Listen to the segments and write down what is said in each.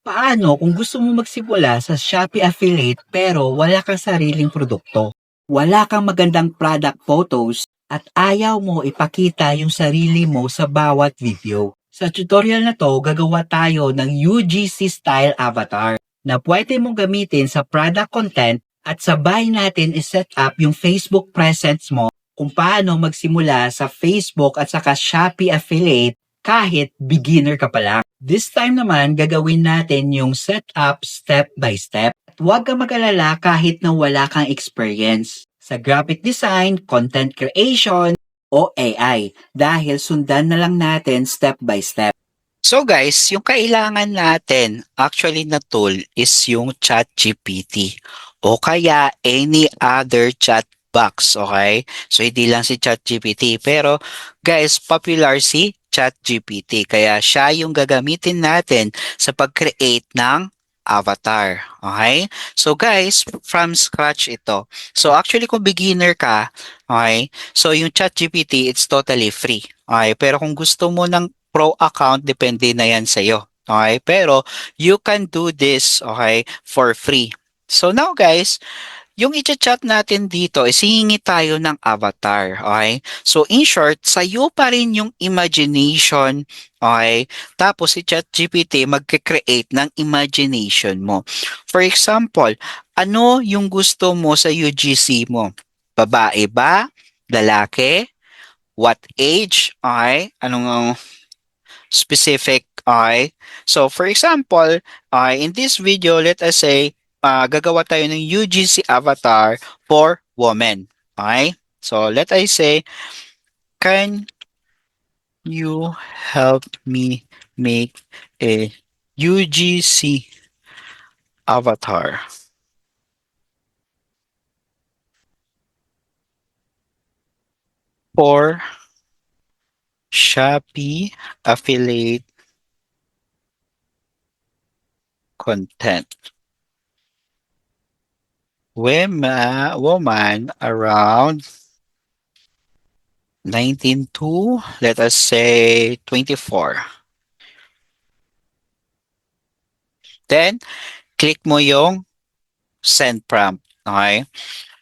Paano kung gusto mo magsimula sa Shopee Affiliate pero wala kang sariling produkto? Wala kang magandang product photos at ayaw mo ipakita yung sarili mo sa bawat video. Sa tutorial na to, gagawa tayo ng UGC style avatar na pwede mong gamitin sa product content at sabay natin iset up yung Facebook presence mo kung paano magsimula sa Facebook at saka Shopee Affiliate kahit beginner ka pa lang. This time naman, gagawin natin yung setup step by step. At huwag kang mag-alala kahit na wala kang experience sa graphic design, content creation, o AI dahil sundan na lang natin step by step. So guys, yung kailangan natin actually na tool is yung ChatGPT o kaya any other chat box, okay? So hindi lang si ChatGPT pero guys, popular si ChatGPT kaya siya yung gagamitin natin sa pag-create ng avatar, okay? So guys, from scratch ito. So actually kung beginner ka, okay? So yung ChatGPT it's totally free. Okay, pero kung gusto mo ng pro account, depende na yan sa'yo. Okay? Pero, you can do this, okay, for free. So now guys, yung i-chat natin dito is hihingi tayo ng avatar, okay? So in short, sa'yo pa rin yung imagination, okay? Tapos si ChatGPT magke-create ng imagination mo. For example, ano yung gusto mo sa UGC mo? Babae ba? Lalaki? What age? Okay? Anong specific I. So for example, in this video, let us say, gagawa tayo ng UGC avatar for women. Okay? So let us say, can you help me make a UGC avatar for Shopee affiliate content? Woman around 19 to, let us say, 24. Then, click mo yung send prompt. Okay?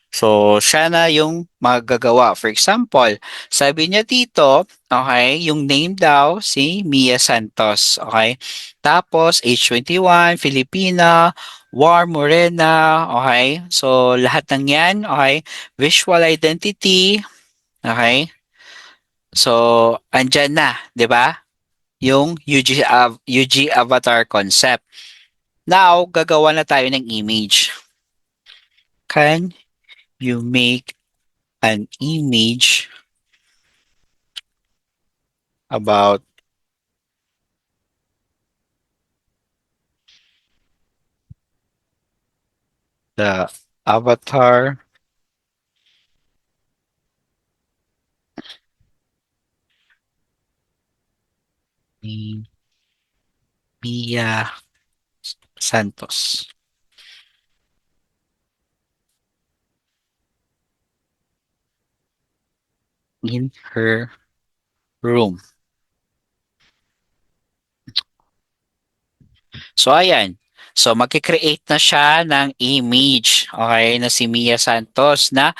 So, siya na yung magagawa. For example, sabi niya dito, okay, yung name daw, si Mia Santos. Okay? Tapos, age 21, Filipina, warm, morena. Okay? So, lahat ng yan, okay? Visual identity. Okay? So, andyan na, di ba? Yung UG avatar concept. Now, gagawa na tayo ng image. Can you make an image about the avatar ni Mia Santos in her room? So, ayan. So, magkikreate na siya ng image, okay, na si Mia Santos na,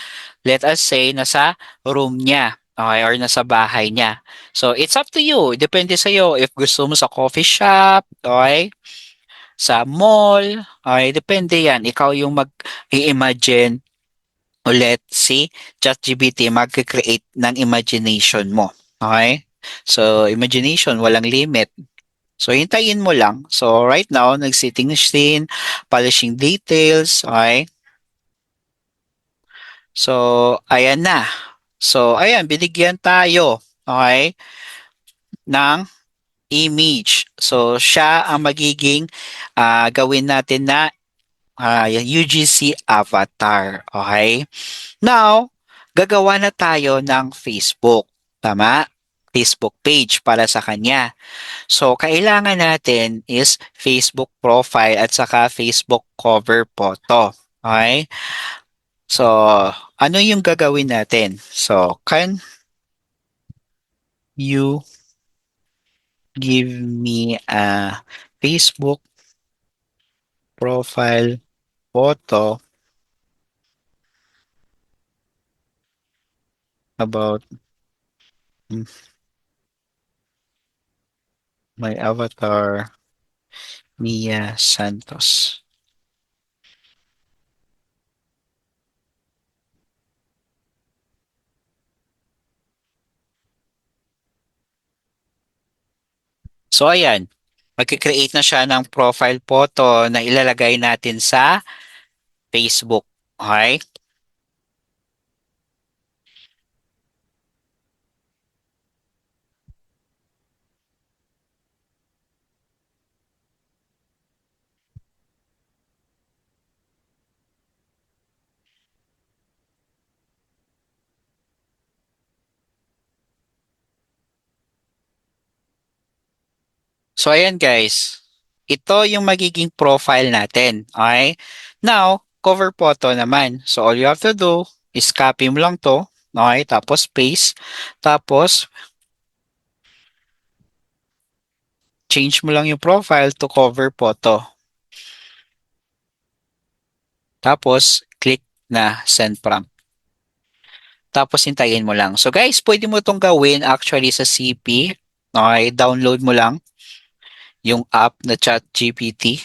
let us say, nasa room niya, okay, or nasa bahay niya. So, it's up to you. Depende sa'yo if gusto mo sa coffee shop, okay, sa mall, okay, depende yan. Ikaw yung mag-i-imagine ulit si ChatGPT magkikreate ng imagination mo. Okay? So, imagination, walang limit. So, hintayin mo lang. So, right now, nag-setting scene, polishing details, okay? So, ayan na. So, ayan, binigyan tayo, okay, ng image. So, siya ang magiging gawin natin na UGC avatar, okay? Now, gagawa na tayo ng Facebook, tama? Facebook page para sa kanya. So, kailangan natin is Facebook profile at saka Facebook cover photo. Okay? So, ano yung gagawin natin? So, can you give me a Facebook profile photo about my avatar, Mia Santos. So ayan, magkikreate na siya ng profile photo na ilalagay natin sa Facebook. Okay? So ayan guys, ito yung magiging profile natin. Okay? Now, cover photo naman. So all you have to do is copy mo lang to. Okay? Tapos paste. Tapos change mo lang yung profile to cover photo. Tapos click na send prompt. Tapos hintayin mo lang. So guys, pwede mo itong gawin actually sa CP. Okay? Download mo lang yung app na ChatGPT.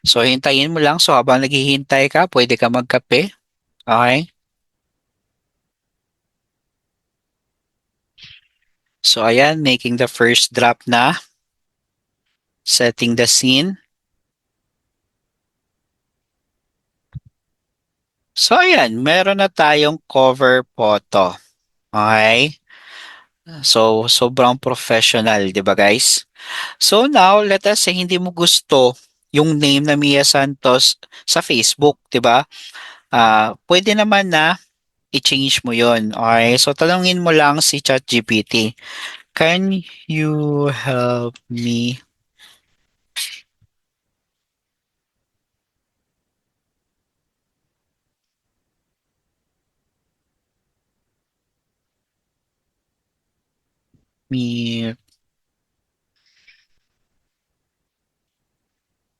So hintayin mo lang. So habang naghihintay ka, pwede ka magkape. Okay? So ayan, making the first drop na. Setting the scene. So ayan, meron na tayong cover photo. Okay? So sobrang professional, 'di ba guys? So now, let us say hindi mo gusto yung name na Mia Santos sa Facebook, 'di ba? Pwede naman na i-change mo 'yon. Okay? So tanungin mo lang si ChatGPT. Can you help me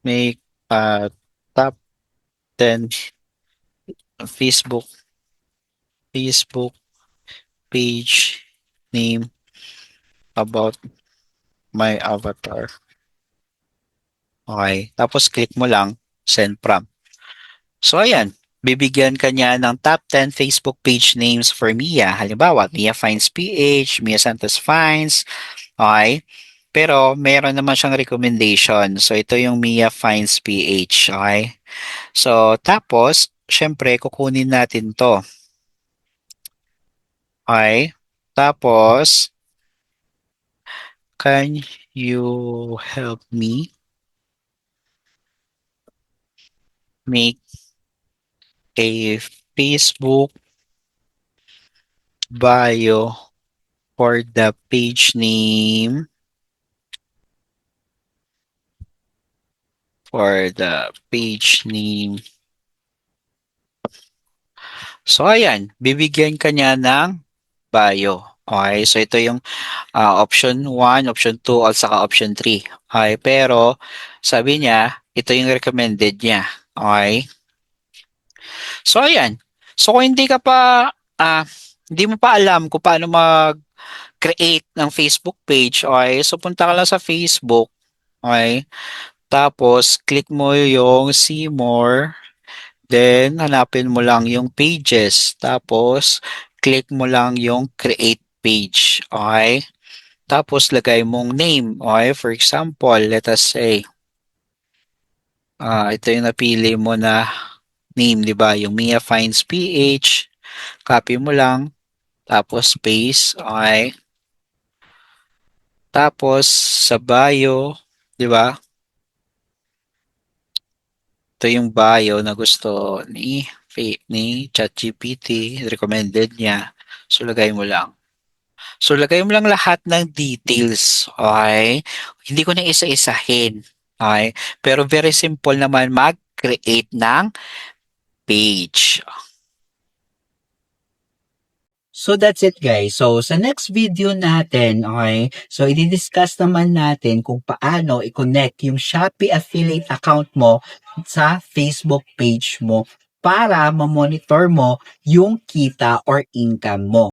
make a top 10 Facebook Facebook page name about my avatar. Okay. Tapos click mo lang send prompt. So ayan, bibigyan ka niya ng top 10 Facebook page names for Mia. Halimbawa, Mia Finds PH, Mia Santos Finds. Okay. Pero meron naman siyang recommendation. So ito yung Mia Finds PH. Okay. So tapos, syempre kukunin natin to. Okay. Tapos, can you help me make a Facebook bio for the page name So ayan, bibigyan ka niya ng bio. Okay, so ito yung option 1, option 2, at saka option 3. Okay, pero sabi niya, ito yung recommended niya. Okay? So ayan. So kung hindi mo pa alam kung paano mag-create ng Facebook page, okay? So punta ka lang sa Facebook, okay? Tapos click mo yung see more, then hanapin mo lang yung pages, tapos click mo lang yung create page, okay? Tapos lagay mong name, okay? For example, let us say, ito yung napili mo na name, di ba? Yung Mia Finds PH, copy mo lang, tapos paste, okay? Tapos sa bio, di ba? Ito yung bio na gusto ni ChatGPT, recommended niya. So lagay mo lang. So lagay mo lang lahat ng details, okay? Hindi ko na isa-isahin, okay? Pero very simple naman mag-create ng page. So that's it guys. So sa next video natin, okay, so i-discuss naman natin kung paano i-connect yung Shopee affiliate account mo sa Facebook page mo para ma-monitor mo yung kita or income mo.